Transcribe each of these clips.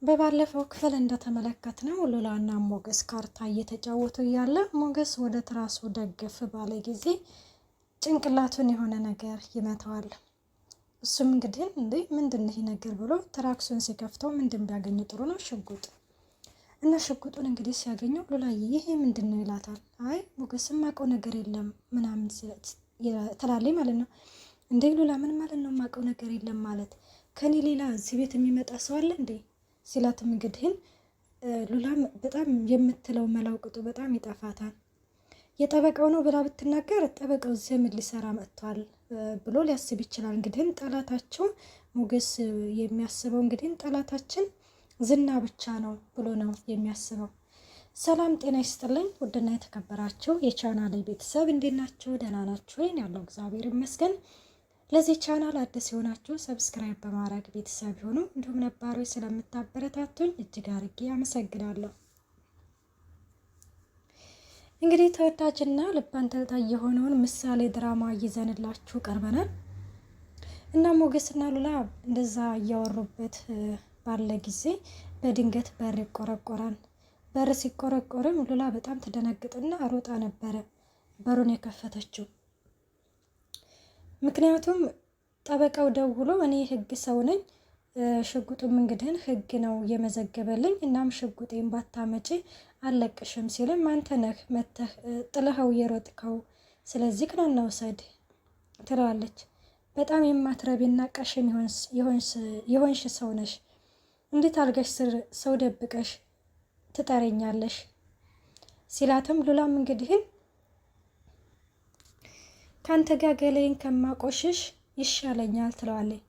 በባለፈው ክፍል እንደተመለከትነው ሉላና ሞገስ ካርታ እየተጫወቱ እያለ ሞገስ ወደ ትራሱ ደገፍ ባለ ጊዜ ጭንቅላቱን የሆነ ነገር ይመታዋል። እሱም እንግዲህ ምንድን ይሄ ነገር ብሎ ትራክሱን ሲከፍተው ምንድን ቢያገኝ ጥሩ ነው? ሽጉጥ እና ሽጉጡን እንግዲህ ሲያገኘው ሉላዬ ይሄ ምንድን ነው ይላታል። አይ ሞገስም ማቀው ነገር የለም ምናምን ትላለች ማለት ነው። እንዴ ሉላ ምን ማለት ነው ማቀው ነገር የለም ማለት? ከኔ ሌላ እዚህ ቤት የሚመጣ ሰው አለ እንዴ ሲላትም እንግዲህ ሉላም በጣም የምትለው መላውቅጡ በጣም ይጠፋታል። የጠበቃው ነው ብላ ብትናገር ጠበቃው እዚህ ምን ሊሰራ መጥቷል ብሎ ሊያስብ ይችላል። እንግዲህ ጠላታቸው ሞገስ የሚያስበው እንግዲህ ጠላታችን ዝና ብቻ ነው ብሎ ነው የሚያስበው። ሰላም ጤና ይስጥልኝ ውድና የተከበራችሁ የቻናሌ ቤተሰብ እንዴት ናችሁ? ደህና ናችሁ ወይ? ያለው እግዚአብሔር ይመስገን። ለዚህ ቻናል አዲስ የሆናችሁ ሰብስክራይብ በማድረግ ቤተሰብ ሆኑ፣ እንዲሁም ነባሮች ስለምታበረታቱኝ እጅግ አድርጌ አመሰግናለሁ። እንግዲህ ተወዳጅና ልብ አንጠልጣይ የሆነውን ምሳሌ ድራማ ይዘንላችሁ ቀርበናል እና ሞገስና ሉላ እንደዛ እያወሩበት ባለ ጊዜ በድንገት በር ይቆረቆራል። በር ሲቆረቆርም ሉላ በጣም ትደነግጥና ሮጣ ነበረ በሩን የከፈተችው። ምክንያቱም ጠበቃው ደውሎ እኔ ህግ ሰው ነኝ፣ ሽጉጡም እንግዲህ ህግ ነው የመዘገበልኝ፣ እናም ሽጉጤን ባታመጪ አለቅሽም ሲልም አንተ ነህ መተህ ጥለኸው የሮጥከው፣ ስለዚህ ክናና ውሰድ ትላለች። በጣም የማትረቢና ቀሽም የሆንሽ ሰው ነሽ፣ እንዴት አልገሽ ስር ሰው ደብቀሽ ትጠረኛለሽ ሲላትም ሉላም እንግዲህ ካንተ ጋር ገለይን ከማቆሽሽ ይሻለኛል ትለዋለች።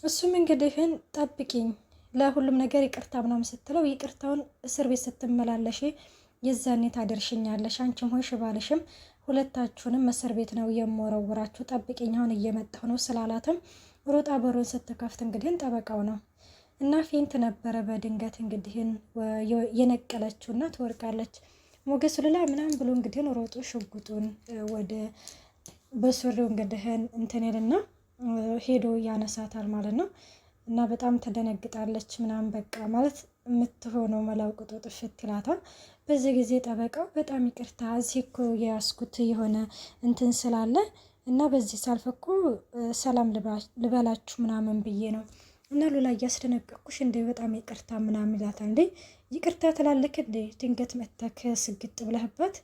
እሱም እንግዲህን ጠብቂኝ ለሁሉም ነገር ይቅርታ ምናምን ስትለው ይቅርታውን እስር ቤት ስትመላለሽ የዛኔ ታደርሽኛለሽ፣ አንቺም ሆንሽ ባልሽም ሁለታችሁንም እስር ቤት ነው የምወረውራችሁ፣ ጠብቂኝ አሁን እየመጣሁ ነው ስላላትም ሮጣ በሩን ስትከፍት እንግዲህን ጠበቃው ነው እና ፌንት ነበረ በድንገት እንግዲህን የነቀለችው እና ትወርቃለች። ሞገስ ሉላ ምናምን ብሎ እንግዲህን ሮጦ ሽጉጡን ወደ በሱሪው እንግዲህን እንትኔልና ሄዶ ያነሳታል ማለት ነው። እና በጣም ተደነግጣለች ምናምን በቃ ማለት የምትሆነው መላውቅጦ ጥፍት ይላታል። በዚህ ጊዜ ጠበቃው በጣም ይቅርታ እዚህ እኮ የያዝኩት የሆነ እንትን ስላለ እና በዚህ ሳልፍ እኮ ሰላም ልበላችሁ ምናምን ብዬ ነው እና ሉላ እያስደነቀኩሽ እንዴ በጣም ይቅርታ ምናምን ይላታል። እንዴ ይቅርታ ትላለክ እንዴ ድንገት መተክ ስግጥ ብለህበት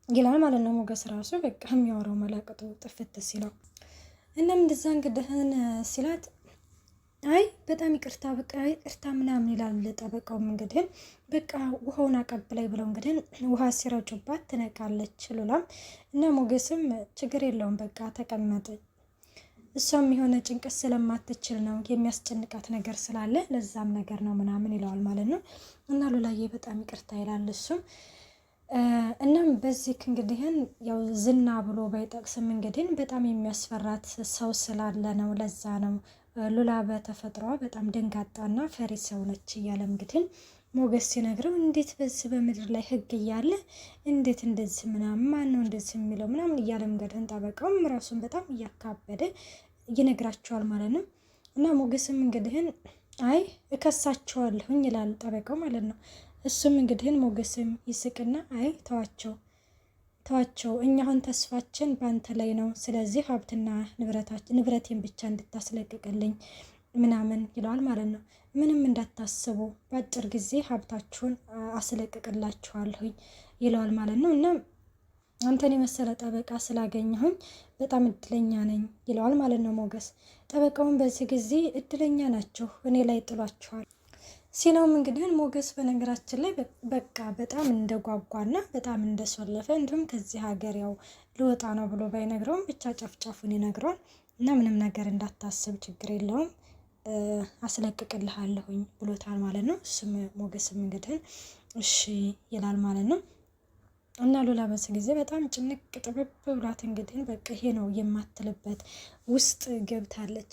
ይላል ማለት ነው። ሞገስ ራሱ በቃ የሚያወራው መላቅጡ ጥፍት ሲለው እናም እንደዛ እንግዲህን ሲላት አይ በጣም ይቅርታ በቃ ይቅርታ ምናምን ይላል ጠበቃውም እንግዲህን በቃ ውሃውን አቀብላይ ብለው እንግዲህን ውሃ ሲረጩባት ትነቃለች ሉላም እና ሞገስም ችግር የለውም በቃ ተቀመጥ፣ እሷም የሆነ ጭንቀት ስለማትችል ነው የሚያስጨንቃት ነገር ስላለ ለዛም ነገር ነው ምናምን ይለዋል ማለት ነው። እና ሉላዬ በጣም ይቅርታ ይላል እሱም። እናም በዚህ እንግዲህን ያው ዝና ብሎ ባይጠቅስም እንግዲህን በጣም የሚያስፈራት ሰው ስላለ ነው፣ ለዛ ነው ሉላ በተፈጥሯ በጣም ደንጋጣና ፈሪ ሰው ነች እያለ እንግዲህን ሞገስ ሲነግረው እንዴት በዚህ በምድር ላይ ህግ እያለ እንዴት እንደዚህ ምናምን ማን ነው እንደዚህ የሚለው ምናምን እያለ እንግዲህን ጠበቃውም ራሱን በጣም እያካበደ ይነግራቸዋል ማለት ነው። እና ሞገስም እንግዲህን አይ እከሳቸዋለሁኝ ይላል ጠበቃው ማለት ነው። እሱም እንግዲህን ሞገስም ይስቅና አይ ተዋቸው እኛ አሁን ተስፋችን በአንተ ላይ ነው፣ ስለዚህ ሀብትና ንብረቴን ብቻ እንድታስለቅቅልኝ ምናምን ይለዋል ማለት ነው። ምንም እንዳታስቡ በአጭር ጊዜ ሀብታችሁን አስለቅቅላችኋለሁኝ ይለዋል ማለት ነው። እና አንተን የመሰለ ጠበቃ ስላገኘሁኝ በጣም እድለኛ ነኝ ይለዋል ማለት ነው ሞገስ። ጠበቃውን በዚህ ጊዜ እድለኛ ናቸው እኔ ላይ ጥሏቸዋል ሲለውም እንግዲህ ሞገስ በነገራችን ላይ በቃ በጣም እንደጓጓና በጣም እንደሶለፈ እንዲሁም ከዚህ ሀገር ያው ልወጣ ነው ብሎ ባይነግረውም ብቻ ጨፍጫፉን ይነግረዋል እና ምንም ነገር እንዳታስብ ችግር የለውም አስለቅቅልሃለሁኝ ብሎታል ማለት ነው። እሱም ሞገስም እንግዲህ እሺ ይላል ማለት ነው። እና ሉላ በዚህ ጊዜ በጣም ጭንቅ ጥብብ ብሏት እንግዲህ በቃ ይሄ ነው የማትልበት ውስጥ ገብታለች።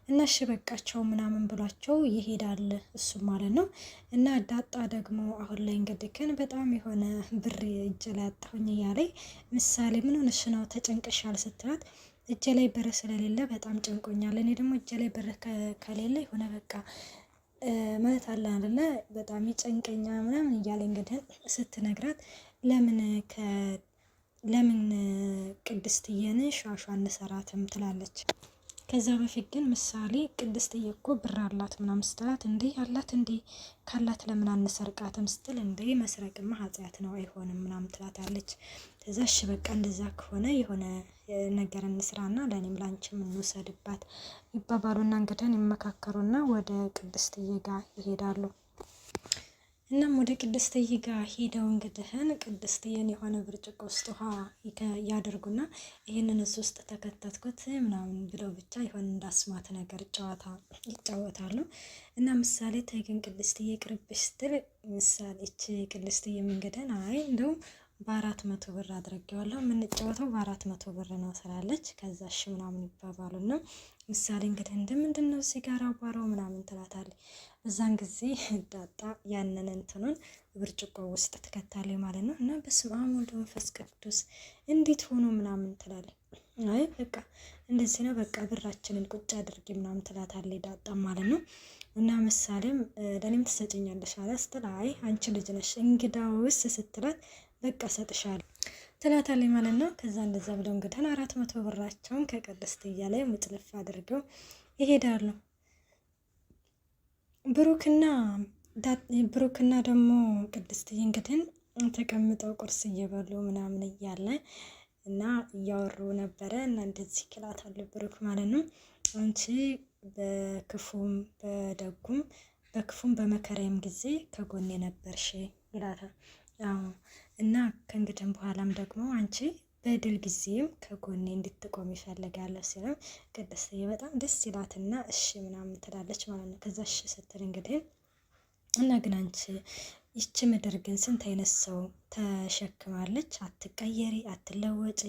እና እሺ በቃቸው ምናምን ብሏቸው ይሄዳል እሱ ማለት ነው። እና ዳጣ ደግሞ አሁን ላይ እንግዲህ በጣም የሆነ ብር እጅ ላይ አጣሁኝ እያለኝ ምሳሌ ምን ሆነሽ ነው ተጨንቀሻል ስትላት እጄ ላይ ብር ስለሌለ በጣም ጨንቆኛል። እኔ ደግሞ እጄ ላይ ብር ከሌለ የሆነ በቃ ማለት አለ አይደለ በጣም ይጨንቀኛ ምናምን እያለ እንግዲህ ስትነግራት ለምን ቅድስትዬን ሻሿ እንሰራትም ትላለች። ከዛ በፊት ግን ምሳሌ ቅድስትዬ እኮ ብር አላት ምናምን ስትላት እንዴ አላት እንዴ ካላት ለምን አንሰርቃትም ስትል እንዴ መስረቅማ ኃጢአት ነው አይሆንም ምናምን ትላታለች። ከዛ እሺ በቃ እንደዛ ከሆነ የሆነ ነገር እንስራና ለእኔም ላንቺም እንውሰድባት ይባባሉና እንግዲህ ይመካከሩና ወደ ቅድስትዬ ጋር ይሄዳሉ። እናም ወደ ቅድስትዬ ጋር ሄደው እንግዲህን ቅድስትዬን የሆነ ብርጭቆ ውስጥ ውሃ ያደርጉና ይህንን እሱ ውስጥ ተከተትኩት ምናምን ብለው ብቻ የሆነ እንዳስማት ነገር ይጫወታሉ። እና ምሳሌ ተይ ግን ቅድስትዬ ቅርብሽ ስትል ምሳሌ እቺ ቅድስትዬ እንግዲህን አይ እንደውም በ400 ብር አድርጌዋለሁ የምንጫወተው በ400 ብር ነው ስላለች ከዛ እሺ ምናምን ይባባሉና ምሳሌ እንግዲህ እንደምንድን ነው ሲጋራ አቧራው ምናምን ትላታለች። በዛን ጊዜ ዳጣ ያንን እንትኑን ብርጭቆ ውስጥ ትከታለች ማለት ነው። እና በስመ አብ ወወልድ ወመንፈስ ቅዱስ እንዴት ሆኖ ምናምን ትላለች። አይ በቃ እንደዚህ ነው በቃ ብራችንን ቁጭ አድርጊ ምናምን ትላታለች ዳጣ ማለት ነው። እና ምሳሌም ለኔም ትሰጭኛለሽ አለ ስትል አይ አንቺ ልጅ ነሽ እንግዳውስ ስትላት በቃ ሰጥሻለሁ ትላታለች ማለት ነው። ከዛ እንደዛ ብለው እንግዲህ 400 ብራቸውን ከቅድስትዬ ላይ ሙጭልፍ አድርገው ይሄዳሉ። ብሩክና ደግሞ ቅድስትዬ እንግዲህ ተቀምጠው ቁርስ እየበሉ ምናምን እያለ እና እያወሩ ነበረ እና እንደዚህ ይላታል ብሩክ ማለት ነው። አንቺ በክፉም በክፉም በመከራዬም ጊዜ ከጎኔ ነበርሽ ይላታል። እና ከእንግዲህ በኋላም ደግሞ አንቺ በድል ጊዜም ከጎኔ እንድትቆም ይፈልጋለሁ ሲለው ቅድስትዬ በጣም ደስ ይላትና እሺ ምናምን ትላለች ማለት ነው። ከዛ እሺ ስትል እንግዲህ እና ግን አንቺ ይቺ ምድር ግን ስንት አይነት ሰው ተሸክማለች፣ አትቀየሪ፣ አትለወጪ፣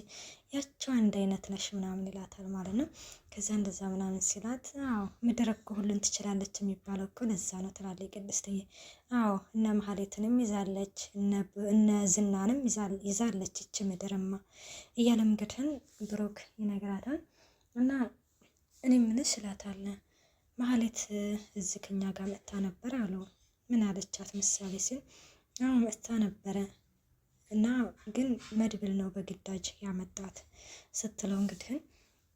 ያቸው አንድ አይነት ነሽ ምናምን ይላታል ማለት ነው። ከዛ እንደዛ ምናምን ሲላት አዎ ምድር እኮ ሁሉን ትችላለች የሚባለው እኮ ለዛ ነው ትላለች ቅድስትዬ። አዎ እነ መሀሌትንም ይዛለች እነ ዝናንም ይዛለች ይቺ ምድርማ እያለም እንግዲህ ብሩክ ይነግራታል። እና እኔ ምንሽ እላታለሁ መሀሌት እዚህ ከኛ ጋር መጥታ ነበር አሉ። ምን አለቻት ምሳሌ ሲል አዎ መጥታ ነበረ እና ግን መድብል ነው በግዳጅ ያመጣት ስትለው እንግዲህ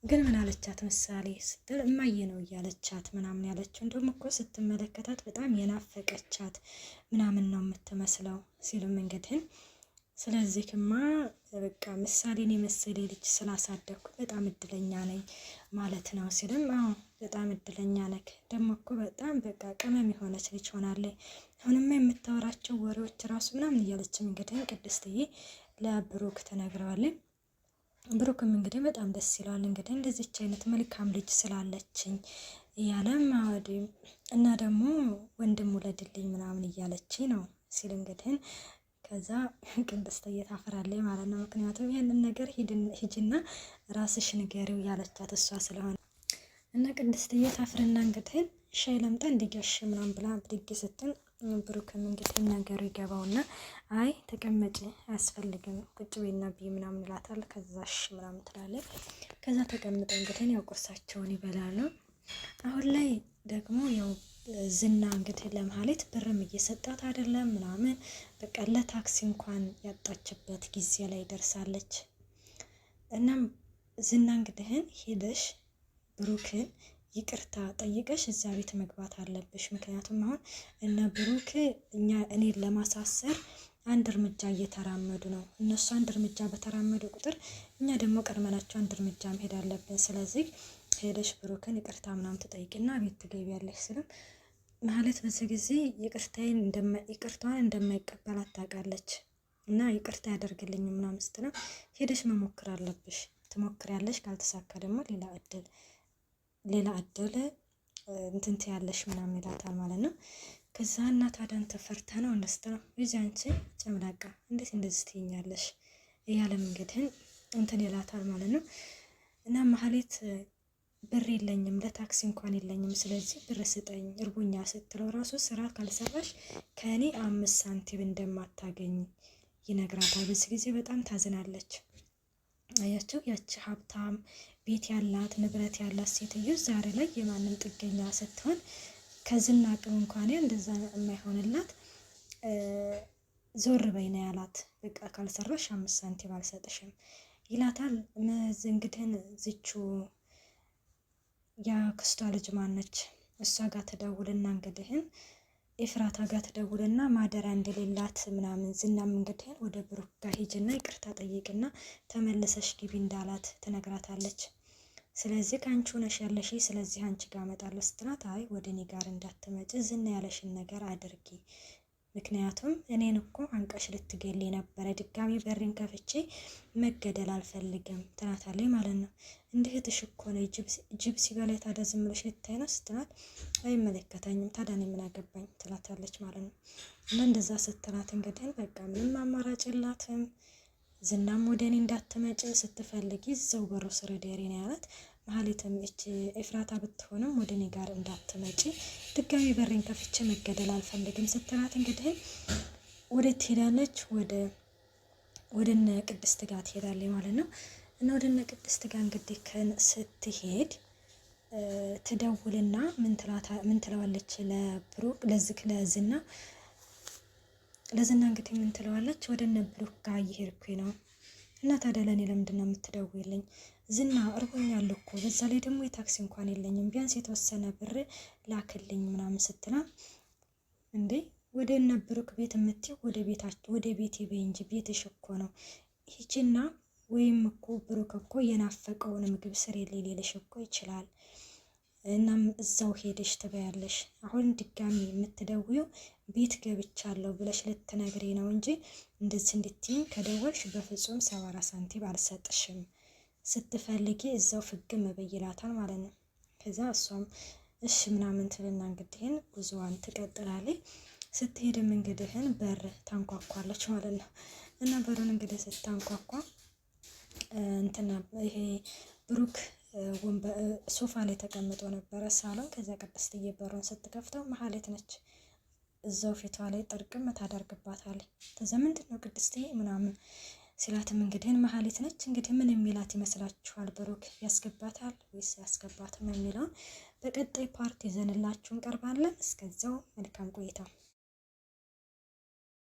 ግን ምን አለቻት ምሳሌ ስትል እማዬ ነው እያለቻት ምናምን ያለችው እንደውም እኮ ስትመለከታት በጣም የናፈቀቻት ምናምን ነው የምትመስለው ሲሉም እንግዲህ ስለዚህማ በቃ ምሳሌን የመሰለ ልጅ ስላሳደግኩ በጣም እድለኛ ነኝ ማለት ነው ሲልም አዎ በጣም እድለኛ ነክ ደግሞ እኮ በጣም በቃ ቅመም የሆነች ልጅ ሆናለች። አሁንማ የምታወራቸው ወሬዎች ራሱ ምናምን እያለችም እንግዲህ ቅድስትዬ ለብሩክ ትነግረዋለች። ብሩክም እንግዲህ በጣም ደስ ይላል እንግዲህ እንደዚች አይነት መልካም ልጅ ስላለችኝ እያለም እና ደግሞ ወንድም ውለድልኝ ምናምን እያለችኝ ነው ሲል እንግዲህ ከዛ ቅድስትዬ ታፈራለች ማለት ነው። ምክንያቱም ያንን ነገር ሂጂና ራስሽ ንገሪው ያለቻት እሷ ስለሆነ እና ቅድስትዬ ታፍርና እንግዲህ ሻይ ለምጣ እንዲጋሽ ምናምን ብላ ብድግ ስትል ብሩክም እንግዲህ ነገሩ ይገባውና አይ ተቀመጭ አያስፈልግም ቁጭ ቤና ብይ ምናምን ይላታል። ከዛ እሺ ምናምን ትላለች። ከዛ ተቀምጠው እንግዲህ ያው ቁርሳቸውን ይበላሉ። አሁን ላይ ደግሞ ያው ዝና እንግዲህ ለመሀሌት ብርም እየሰጣት አይደለም ምናምን በቃ ለታክሲ እንኳን ያጣችበት ጊዜ ላይ ደርሳለች። እናም ዝና እንግዲህን ሄደሽ ብሩክን ይቅርታ ጠይቀሽ እዛ ቤት መግባት አለብሽ። ምክንያቱም አሁን እነ ብሩክ እኔን ለማሳሰር አንድ እርምጃ እየተራመዱ ነው። እነሱ አንድ እርምጃ በተራመዱ ቁጥር እኛ ደግሞ ቀድመናቸው አንድ እርምጃ መሄድ አለብን። ስለዚህ ሄደሽ ብሩክን ይቅርታ ምናምን ትጠይቅና ቤት ትገቢያለሽ ስልም ማለት በዚህ ጊዜ ይቅርታዋን እንደማይቀበላት ታውቃለች። እና ይቅርታ ያደርግልኝ ምናምን ስትለው ሄደሽ መሞክር አለብሽ፣ ትሞክሪያለሽ፣ ካልተሳካ ደግሞ ሌላ እድል እንትን ትያለሽ ምናምን ይላታል ማለት ነው። ከዛ እናት አዳን ተፈርታ ነው እንደስተው እዚህ አንቺ ጨምላቃ እንዴት እንደዚህ ትይኛለሽ እያለም እንግዲህ እንትን ይላታል ማለት ነው። እና መሀሌት ብር የለኝም ለታክሲ እንኳን የለኝም፣ ስለዚህ ብር ስጠኝ እርቦኛ ስትለው ራሱ ስራ ካልሰራሽ ከእኔ 5 ሳንቲም እንደማታገኝ ይነግራታል። በዚህ ጊዜ በጣም ታዝናለች። አያቸው ያቺ ሀብታም ቤት ያላት ንብረት ያላት ሴትዮ ዛሬ ላይ የማንም ጥገኛ ስትሆን ከዝና አቅም እንኳን እንደዛ የማይሆንላት ዞር በይ ነው ያላት። በቃ ካልሰራሽ 5 ሳንቲም አልሰጥሽም ይላታል። እንግዲህን ዝቹ የአክስቷ ልጅ ማነች እሷ ጋር ተደውልና እንግዲህን ኤፍራታ ጋር ተደውልና ማደሪያ እንደሌላት ምናምን ዝናም እንግዲህን ወደ ብሩክ ጋር ሂጅና ይቅርታ ጠይቅና ተመለሰሽ ግቢ እንዳላት ትነግራታለች። ስለዚህ ከአንቺ ሆነሽ ያለሽ ስለዚህ አንቺ ጋር እመጣለሁ ስትላት አይ ወደ እኔ ጋር እንዳትመጭ ዝና ያለሽን ነገር አድርጊ፣ ምክንያቱም እኔን እኮ አንቀሽ ልትገሊ ነበረ፣ ድጋሚ በሬን ከፍቼ መገደል አልፈልግም ትላታለች ማለት ነው። እንድህትሽ እኮ ነው ጅብ ሲበላ ታዲያ ዝም ብለሽ ልታይ ነው ስትላት አይመለከተኝም ታዲያ እኔ ምን አገባኝ ትላታለች ማለት ነው። እና እንደዛ ስትላት እንግዲህ በቃ ምንም አማራጭ የላትም። ዝናም ወደ እኔ እንዳትመጭ ስትፈልጊ እዛው በሩ ስር ደሪ ነው ያላት። መሀሌትም እቺ ኤፍራታ ብትሆንም ወደ እኔ ጋር እንዳትመጪ ድጋሚ በሬን ከፍቼ መገደል አልፈልግም ስትላት እንግዲህ ወደ ትሄዳለች ወደ እነ ቅድስት ጋር ትሄዳለች ማለት ነው። እና ወደ እነ ቅድስት ጋር እንግዲህ ስትሄድ ትደውልና ምን ትለዋለች ለብሩክ ለዝና እንግዲህ ምን ትለዋለች ወደ እነ ብሩክ ጋር እየሄድኩኝ ነው እና ታዲያ ለእኔ ለምንድን ነው የምትደውይልኝ? ዝና እርቦኛል እኮ በዛ ላይ ደግሞ የታክሲ እንኳን የለኝም፣ ቢያንስ የተወሰነ ብር ላክልኝ ምናምን ስትላ እንዴ ወደ እነ ብሩክ ቤት የምትይው ወደ ቤቴ በይ እንጂ ቤትሽ እኮ ነው ሂጂና፣ ወይም እኮ ብሩክ እኮ የናፈቀውን ምግብ ስር ሊልሽ እኮ ይችላል፣ እናም እዛው ሄደሽ ትበያለሽ። አሁን ድጋሚ የምትደውዩ ቤት ገብቻለሁ ብለሽ ልትነግሪ ነው እንጂ እንደዚህ እንድትይኝ ከደወልሽ በፍጹም 74 ሳንቲም አልሰጥሽም፣ ስትፈልጊ እዛው ፍግም በይላታል ማለት ነው። ከዛ እሷም እሺ ምናምን ትልና እንግዲህን ጉዞዋን ትቀጥላለች። ስትሄድም እንግዲህን በር ታንኳኳለች ማለት ነው። እና በሩን እንግዲህ ስታንኳኳ እንትና ይሄ ብሩክ ሶፋ ላይ ተቀምጦ ነበረ ሳሎን። ከዛ ቅድስትዬ በሩን ስትከፍተው መሀሌት ነች። እዛው ፊቷ ላይ ጥርቅም ታደርግባታለች። ከዛ ምንድነው ቅድስትዬ ምናምን ሲላትም እንግዲህ መሀሌት ነች። እንግዲህ ምን የሚላት ይመስላችኋል? ብሩክ ያስገባታል ወይስ ያስገባትም የሚለውን በቀጣይ ፓርት ይዘንላችሁ እንቀርባለን። እስከዛው መልካም ቆይታ